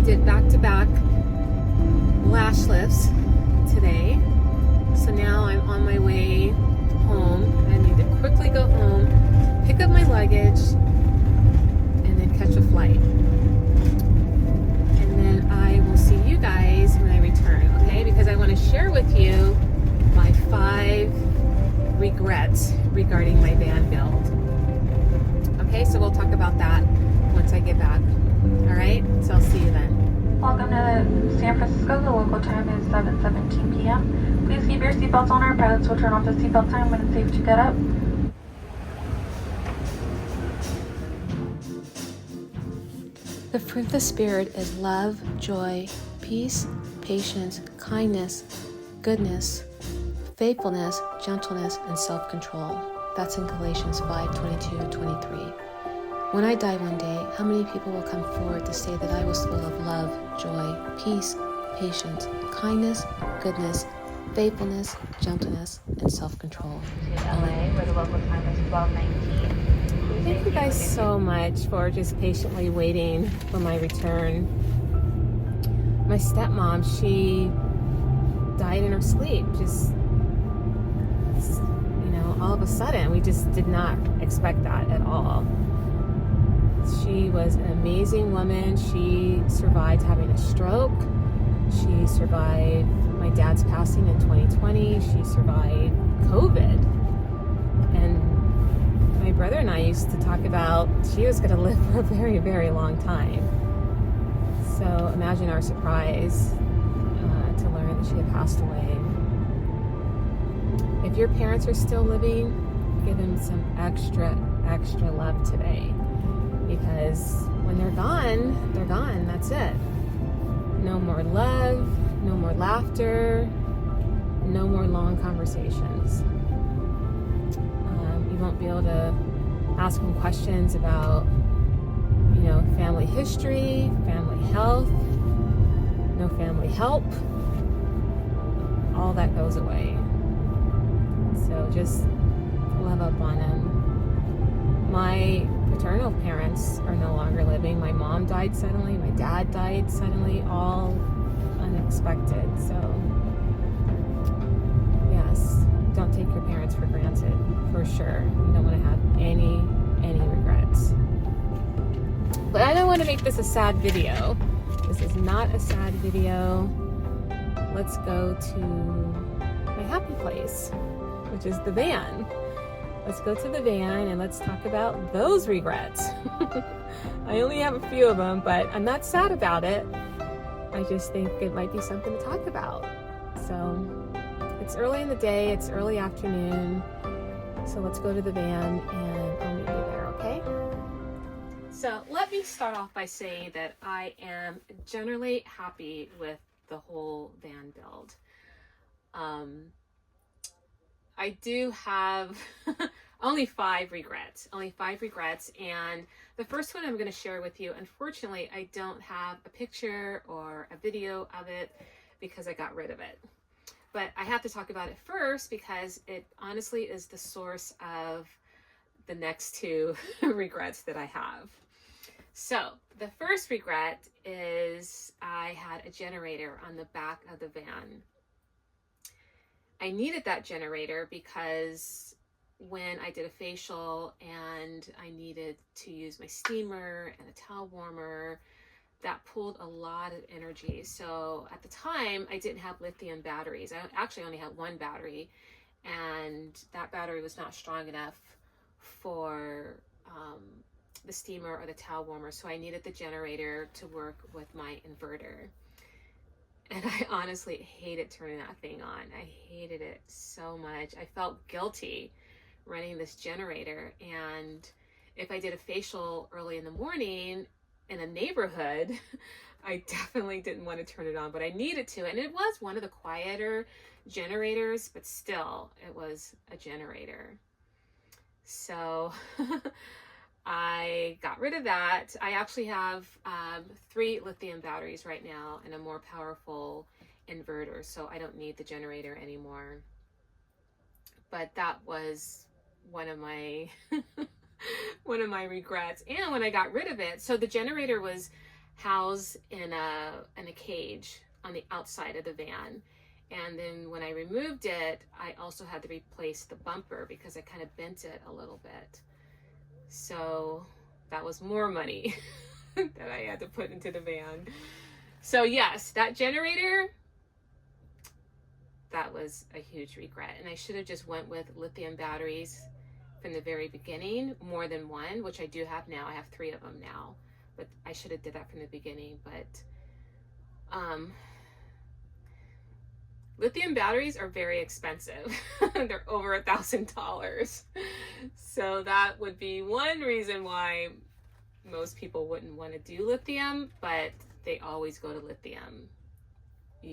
did back-to-back lash lifts today. So now I'm on my way home. I need to quickly go home, pick up my luggage, and then catch a flight. And then I will see you guys when I return, okay? Because I want to share with you my 5 regrets regarding my van build. Okay, so we'll talk about that once I get back. All right, so I'll see you then. Welcome to San Francisco. The local time is 7:17 p.m. Please keep your seatbelts on. Our pilots will turn off the seatbelt sign when it's safe to get up. The fruit of the Spirit is love, joy, peace, patience, kindness, goodness, faithfulness, gentleness, and self-control. That's in Galatians 5:22-23. When I die one day, how many people will come forward to say that I was full of love, joy, peace, patience, kindness, goodness, faithfulness, gentleness, and self-control? LA, where the local time is 12:19. Thank you guys so much for just patiently waiting for my return. My stepmom, she died in her sleep. Just, all of a sudden. We just did not expect that at all. She was an amazing woman. She survived having a stroke. She survived my dad's passing in 2020. She survived COVID. And my brother and I used to talk about she was going to live for a very, very long time. So imagine our surprise to learn that she had passed away. If your parents are still living, give them some extra love today. Because when they're gone, that's it. No more love, no more laughter, no more long conversations. You won't be able to ask them questions about, family history, family health, no family help. All that goes away. So just love up on them. My paternal parents are no longer living. My mom died suddenly. My dad died suddenly. All unexpected. So yes, don't take your parents for granted, for sure. You don't want to have any regrets. But I don't want to make this a sad video. This is not a sad video. Let's go to my happy place, which is the van. Let's go to the van and let's talk about those regrets. I only have a few of them, but I'm not sad about it. I just think it might be something to talk about. So it's early in the day, it's early afternoon. So let's go to the van and I'll meet you there, okay? So let me start off by saying that I am generally happy with the whole van build. I do have only 5 regrets, and the first one I'm going to share with you. Unfortunately, I don't have a picture or a video of it because I got rid of it. But I have to talk about it first because it honestly is the source of the next 2 regrets that I have. So the first regret is I had a generator on the back of the van. I needed that generator because when I did a facial and I needed to use my steamer and a towel warmer, that pulled a lot of energy. So at the time, I didn't have lithium batteries. I actually only had 1 battery, and that battery was not strong enough for the steamer or the towel warmer. So I needed the generator to work with my inverter. And I honestly hated turning that thing on. I hated it so much. I felt guilty running this generator. And if I did a facial early in the morning in a neighborhood, I definitely didn't want to turn it on, but I needed to. And it was one of the quieter generators, but still, it was a generator. So I got rid of that. I actually have 3 lithium batteries right now and a more powerful inverter, so I don't need the generator anymore. But that was one of my regrets. And when I got rid of it, so the generator was housed in a cage on the outside of the van. And then when I removed it, I also had to replace the bumper because I kind of bent it a little bit. So that was more money that I had to put into the van. So yes, that generator, that was a huge regret. And I should have just went with lithium batteries from the very beginning, more than one, which I do have now. I have 3 of them now, but I should have did that from the beginning. But lithium batteries are very expensive. They're over $1,000. So that would be one reason why most people wouldn't want to do lithium, but they always go to lithium. They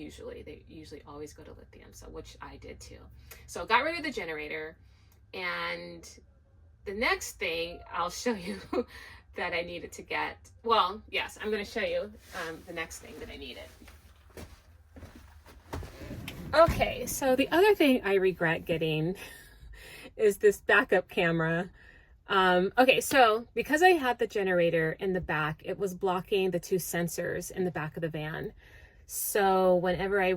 usually always go to lithium, so which I did too. So got rid of the generator, and the next thing I'll show you that I needed to get, well, yes, I'm going to show you the next thing that I needed. Okay, so the other thing I regret getting is this backup camera. Okay, so because I had the generator in the back, it was blocking the 2 sensors in the back of the van. So whenever I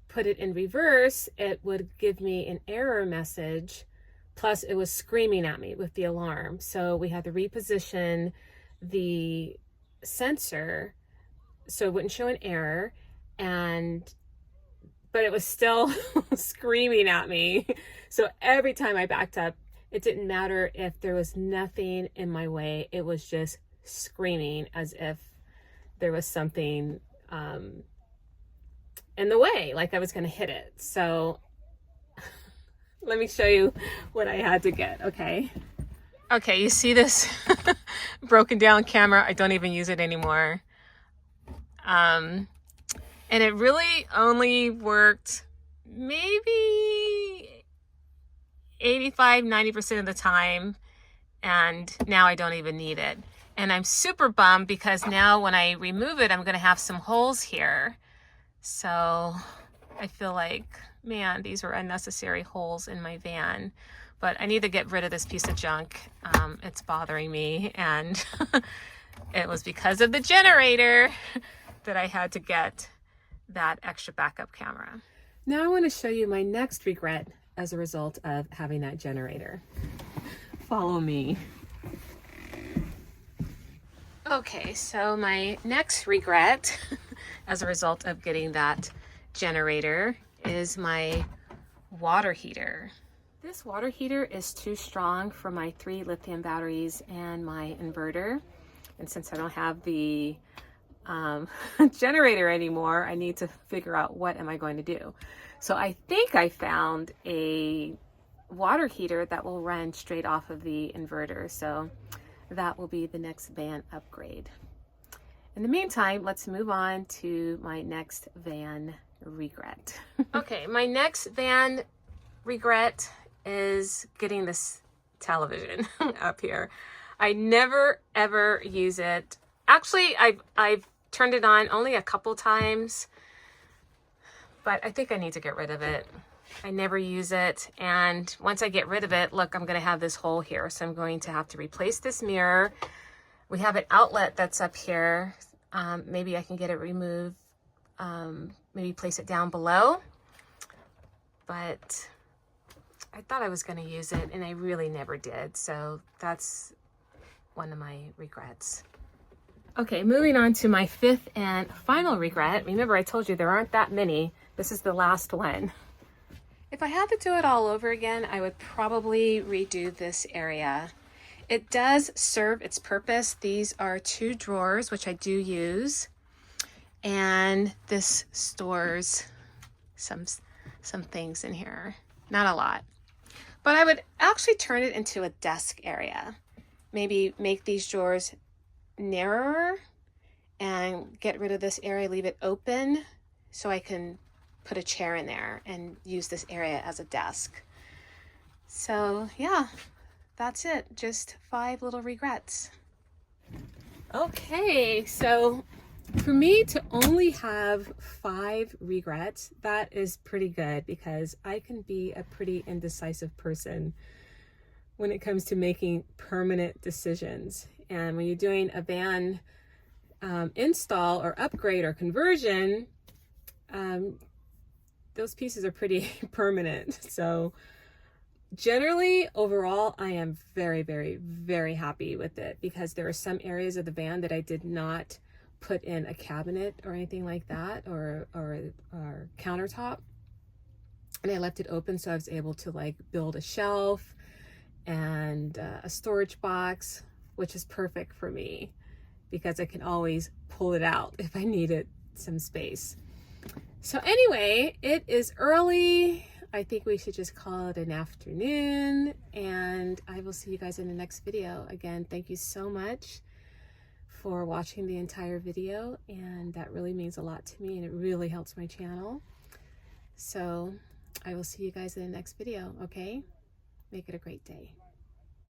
put it in reverse, it would give me an error message. Plus it was screaming at me with the alarm. So we had to reposition the sensor so it wouldn't show an error, but it was still screaming at me. So every time I backed up, it didn't matter if there was nothing in my way. It was just screaming as if there was something in the way, like I was going to hit it. So let me show you what I had to get, okay? Okay, you see this broken down camera? I don't even use it anymore. And it really only worked maybe 85–90% of the time, and now I don't even need it. And I'm super bummed because now when I remove it, I'm going to have some holes here. So I feel like, man, these were unnecessary holes in my van. But I need to get rid of this piece of junk. It's bothering me, and it was because of the generator that I had to get that extra backup camera. Now I want to show you my next regret as a result of having that generator. Follow me. Okay, so my next regret as a result of getting that generator is my water heater. This water heater is too strong for my 3 lithium batteries and my inverter. And since I don't have the generator anymore, I need to figure out what am I going to do. So I think I found a water heater that will run straight off of the inverter. So that will be the next van upgrade. In the meantime, let's move on to my next van regret. Okay, my next van regret is getting this television up here. I never ever use it. Actually, I've turned it on only a couple times, but I think I need to get rid of it. I never use it, and once I get rid of it, look, I'm going to have this hole here, so I'm going to have to replace this mirror. We have an outlet that's up here. Maybe I can get it removed, maybe place it down below, but I thought I was going to use it, and I really never did, so that's one of my regrets. Okay, moving on to my 5th and final regret. Remember, I told you there aren't that many. This is the last one. If I had to do it all over again, I would probably redo this area. It does serve its purpose. These are 2 drawers, which I do use, and this stores some things in here. Not a lot. But I would actually turn it into a desk area. Maybe make these drawers narrower and get rid of this area, leave it open so I can put a chair in there and use this area as a desk. So yeah, that's it. Just 5 little regrets. Okay, so for me to only have 5 regrets, that is pretty good because I can be a pretty indecisive person when it comes to making permanent decisions. And when you're doing a van install or upgrade or conversion, those pieces are pretty permanent. So generally, overall, I am very, very, very happy with it, because there are some areas of the van that I did not put in a cabinet or anything like that, or countertop, and I left it open, so I was able to like build a shelf and a storage box, which is perfect for me because I can always pull it out if I needed some space. So anyway, it is early. I think we should just call it an afternoon, and I will see you guys in the next video. Again, thank you so much for watching the entire video, and that really means a lot to me, and it really helps my channel. So I will see you guys in the next video, okay? Make it a great day.